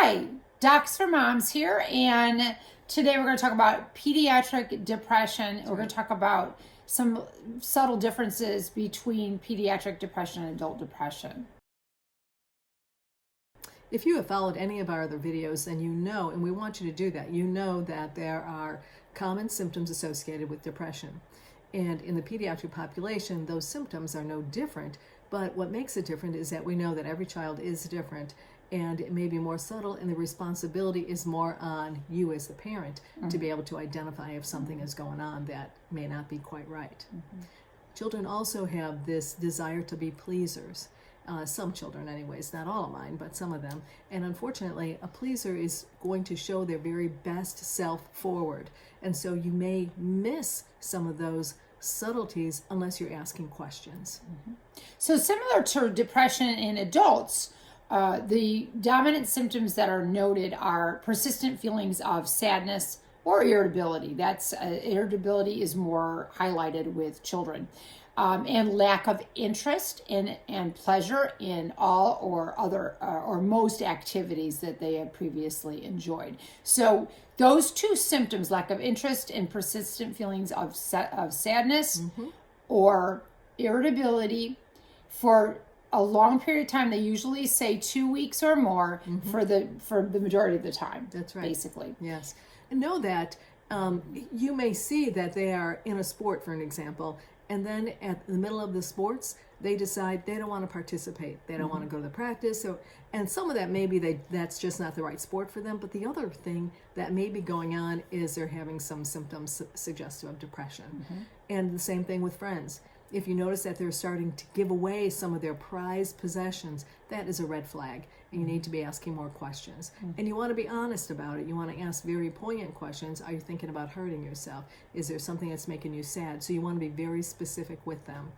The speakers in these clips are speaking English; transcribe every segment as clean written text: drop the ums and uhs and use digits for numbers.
Hi, Docs for Moms here, and today we're going to talk about pediatric depression. We're going to talk about some subtle differences between pediatric depression and adult depression. If you have followed any of our other videos, then you know, and we want you to do that, you know that there are common symptoms associated with depression. And in the pediatric population, those symptoms are no different, but what makes it different is that we know that every child is different, and it may be more subtle, and the responsibility is more on you as the parent to be able to identify if something is going on that may not be quite right. Children also have this desire to be pleasers. Some children anyways, not all of mine, but some of them. And unfortunately, a pleaser is going to show their very best self forward. And so you may miss some of those subtleties unless you're asking questions. So similar to depression in adults, the dominant symptoms that are noted are persistent feelings of sadness or irritability. That's irritability is more highlighted with children. And lack of interest and pleasure in all or other or most activities that they had previously enjoyed. So those two symptoms, lack of interest and persistent feelings of sadness or irritability, for a long period of time, they usually say 2 weeks or more for the majority of the time. That's right. Basically. Yes. And know that you may see that they are in a sport, for an example, and then at the middle of the sports, they decide they don't want to participate. They don't want to go to the practice. And some of that maybe that's just not the right sport for them. But the other thing that may be going on is they're having some symptoms suggestive of depression. And the same thing with friends. If you notice that they're starting to give away some of their prized possessions, that is a red flag. And you need to be asking more questions. And you want to be honest about it. You want to ask very poignant questions. Are you thinking about hurting yourself? Is there something that's making you sad? So you want to be very specific with them.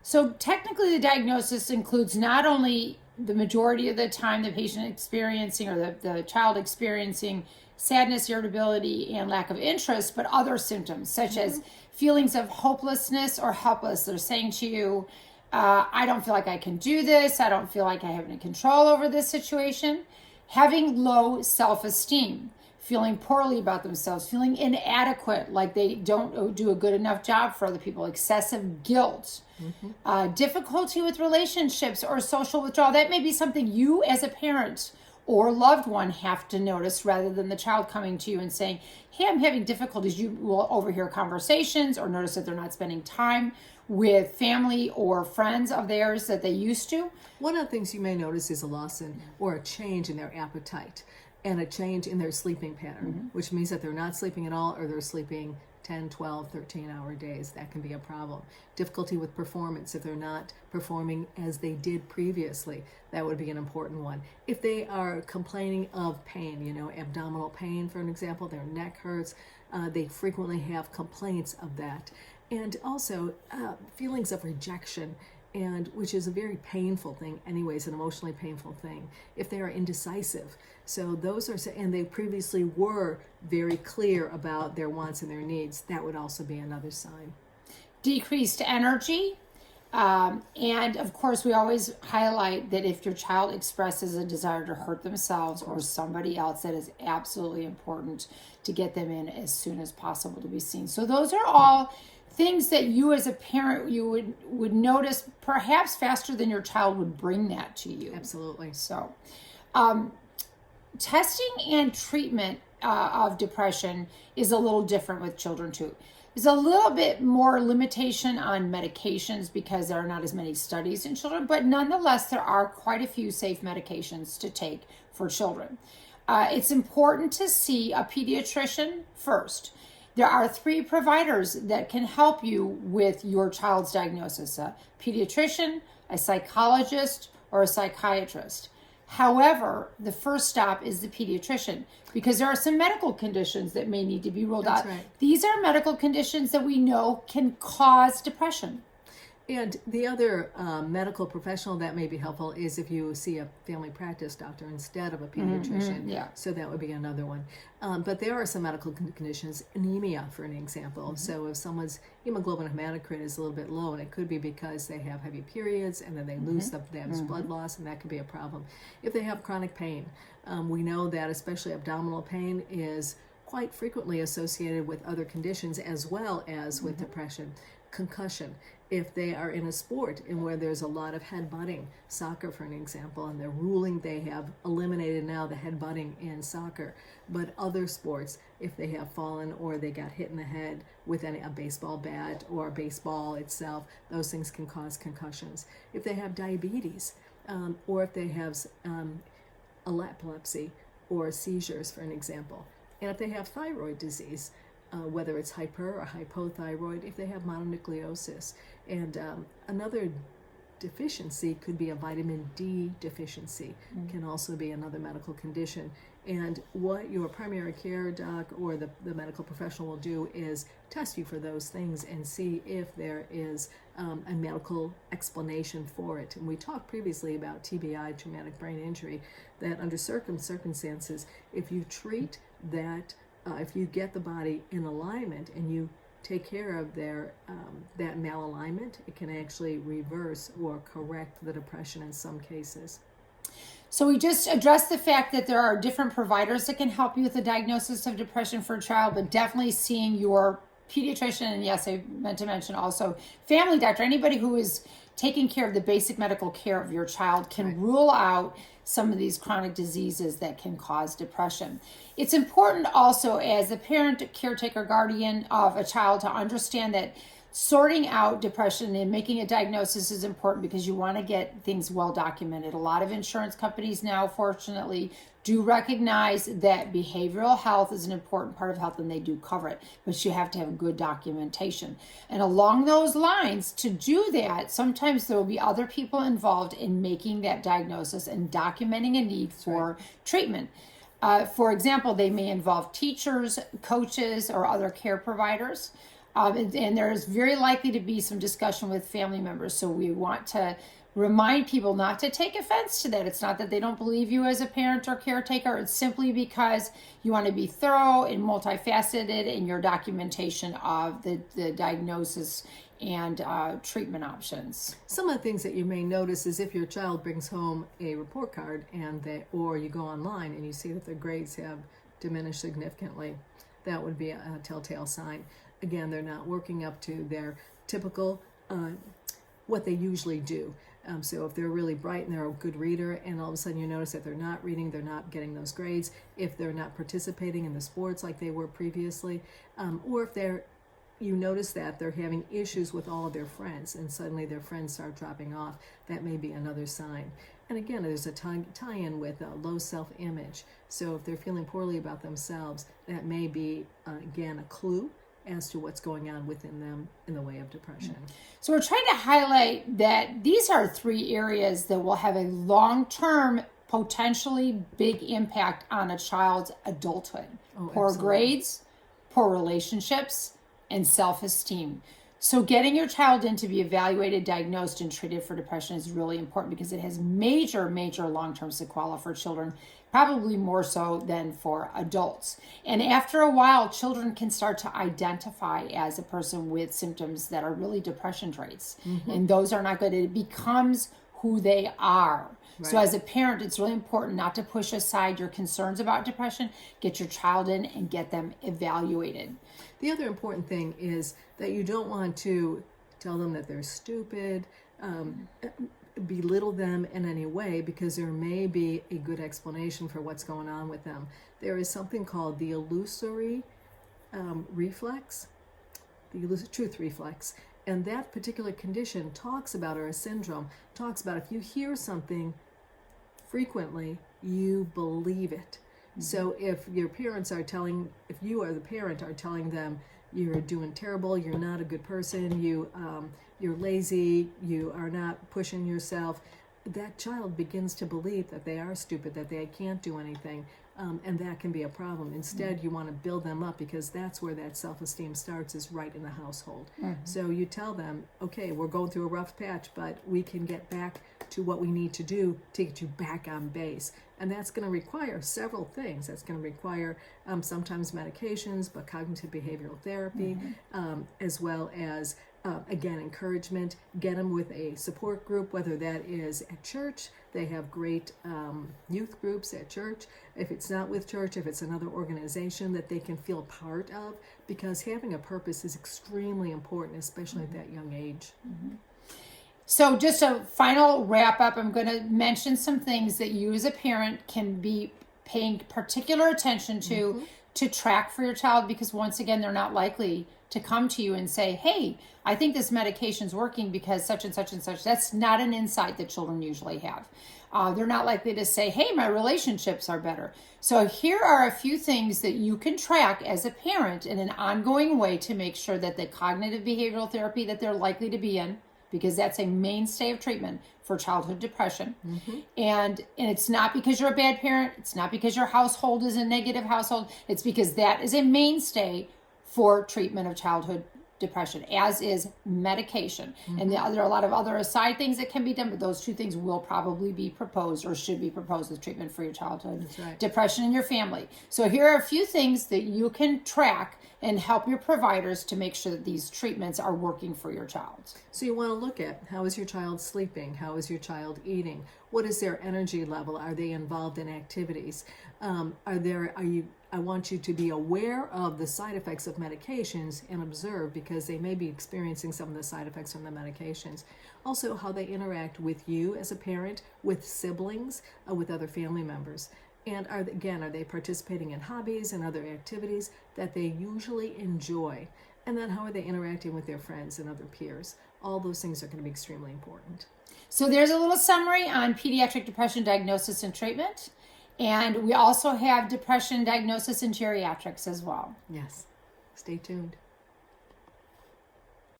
So technically the diagnosis includes not only the majority of the time the patient experiencing or the child experiencing sadness, irritability, and lack of interest, but other symptoms such as feelings of hopelessness or helpless. They're saying to you, I don't feel like I can do this. I don't feel like I have any control over this situation. Having low self-esteem, feeling poorly about themselves, feeling inadequate, like they don't do a good enough job for other people, excessive guilt, difficulty with relationships or social withdrawal. That may be something you as a parent or loved one have to notice rather than the child coming to you and saying, hey, I'm having difficulties. You will overhear conversations or notice that they're not spending time with family or friends of theirs that they used to. One of the things you may notice is a loss in or a change in their appetite and a change in their sleeping pattern, which means that they're not sleeping at all or they're sleeping 10, 12, 13-hour days. That can be a problem. Difficulty with performance. If they're not performing as they did previously, that would be an important one. If they are complaining of pain, abdominal pain, for an example, their neck hurts, they frequently have complaints of that. And also feelings of rejection, and which is a very painful thing anyways, an emotionally painful thing. If they are indecisive, so those are, and they previously were very clear about their wants and their needs, that would also be another sign. Decreased energy. And of course, we always highlight that if your child expresses a desire to hurt themselves or somebody else, that is absolutely important to get them in as soon as possible to be seen. So those are all things that you as a parent, you would notice perhaps faster than your child would bring that to you. Absolutely. So testing and treatment of depression is a little different with children too. There's a little bit more limitation on medications because there are not as many studies in children, but nonetheless, there are quite a few safe medications to take for children. It's important to see a pediatrician first. There are 3 providers that can help you with your child's diagnosis: a pediatrician, a psychologist, or a psychiatrist. However, the first stop is the pediatrician because there are some medical conditions that may need to be ruled out. Right. These are medical conditions that we know can cause depression. And the other medical professional that may be helpful is if you see a family practice doctor instead of a pediatrician. Yeah. So that would be another one. But there are some medical conditions, anemia for an example. So if someone's hemoglobin hematocrit is a little bit low, and it could be because they have heavy periods and then they lose they have blood loss, and that could be a problem. If they have chronic pain, we know that especially abdominal pain is quite frequently associated with other conditions as well as with depression. Concussion, if they are in a sport and where there's a lot of headbutting, soccer for an example, and they're ruling they have eliminated now the headbutting in soccer, but other sports, if they have fallen or they got hit in the head with a baseball bat or a baseball itself, those things can cause concussions. If they have diabetes, or if they have epilepsy or seizures for an example, and if they have thyroid disease, whether it's hyper or hypothyroid, if they have mononucleosis. And another deficiency could be a vitamin D deficiency, can also be another medical condition. And what your primary care doc or the medical professional will do is test you for those things and see if there is a medical explanation for it. And we talked previously about TBI, traumatic brain injury, that under certain circumstances, if you treat that, if you get the body in alignment and you take care of that malalignment, it can actually reverse or correct the depression in some cases. So we just addressed the fact that there are different providers that can help you with the diagnosis of depression for a child, but definitely seeing your pediatrician, and yes, I meant to mention also family doctor, anybody who is taking care of the basic medical care of your child can rule out some of these chronic diseases that can cause depression. It's important also as a parent, caretaker, guardian of a child to understand that sorting out depression and making a diagnosis is important because you want to get things well documented. A lot of insurance companies now, fortunately, do recognize that behavioral health is an important part of health and they do cover it, but you have to have good documentation. And along those lines, to do that, sometimes there will be other people involved in making that diagnosis and documenting a need for treatment. For example, they may involve teachers, coaches, or other care providers. And there's very likely to be some discussion with family members. So we want to remind people not to take offense to that. It's not that they don't believe you as a parent or caretaker. It's simply because you want to be thorough and multifaceted in your documentation of the diagnosis and treatment options. Some of the things that you may notice is if your child brings home a report card or you go online and you see that their grades have diminished significantly, that would be a telltale sign. Again, they're not working up to their typical, what they usually do. So if they're really bright and they're a good reader and all of a sudden you notice that they're not reading, they're not getting those grades, if they're not participating in the sports like they were previously, or if you notice that they're having issues with all of their friends and suddenly their friends start dropping off, that may be another sign. And again, there's a tie-in with low self-image. So if they're feeling poorly about themselves, that may be, again, a clue as to what's going on within them in the way of depression. So we're trying to highlight that these are 3 areas that will have a long-term, potentially big impact on a child's adulthood. Poor grades, poor relationships, and self-esteem. So getting your child in to be evaluated, diagnosed, and treated for depression is really important because it has major, major long-term sequelae for children, probably more so than for adults. And after a while, children can start to identify as a person with symptoms that are really depression traits. And those are not good. It becomes who they are. Right. So as a parent, it's really important not to push aside your concerns about depression. Get your child in and get them evaluated. The other important thing is that you don't want to tell them that they're stupid, belittle them in any way, because there may be a good explanation for what's going on with them. There is something called the illusory reflex, the truth reflex. And that particular condition talks about, or a syndrome, talks about if you hear something frequently, you believe it. So if your parents are telling, if you are the parent are telling them you're doing terrible, you're not a good person, you're lazy, you are not pushing yourself, that child begins to believe that they are stupid, that they can't do anything, and that can be a problem. Instead, you want to build them up, because that's where that self-esteem starts, is right in the household. So you tell them, okay, we're going through a rough patch, but we can get back to what we need to do to get you back on base. And that's going to require several things. That's going to require sometimes medications, but cognitive behavioral therapy, as well as again, encouragement. Get them with a support group, whether that is at church. They have great youth groups at church. If it's not with church, if it's another organization that they can feel part of, because having a purpose is extremely important, especially at that young age. So just a final wrap up, I'm going to mention some things that you as a parent can be paying particular attention to track for your child, because once again, they're not likely to come to you and say, hey, I think this medication's working because such and such and such. That's not an insight that children usually have. They're not likely to say, hey, my relationships are better. So here are a few things that you can track as a parent in an ongoing way to make sure that the cognitive behavioral therapy that they're likely to be in, because that's a mainstay of treatment for childhood depression. And it's not because you're a bad parent. It's not because your household is a negative household. It's because that is a mainstay for treatment of childhood depression, as is medication. And there are a lot of other aside things that can be done, but those two things will probably be proposed or should be proposed as treatment for your childhood depression in your family. So here are a few things that you can track and help your providers to make sure that these treatments are working for your child. So you want to look at, how is your child sleeping? How is your child eating? What is their energy level? Are they involved in activities? I want you to be aware of the side effects of medications and observe, because they may be experiencing some of the side effects from the medications. Also, how they interact with you as a parent, with siblings, with other family members. And are they participating in hobbies and other activities that they usually enjoy? And then how are they interacting with their friends and other peers? All those things are going to be extremely important. So there's a little summary on pediatric depression diagnosis and treatment. And we also have depression diagnosis in geriatrics as well. Yes. Stay tuned.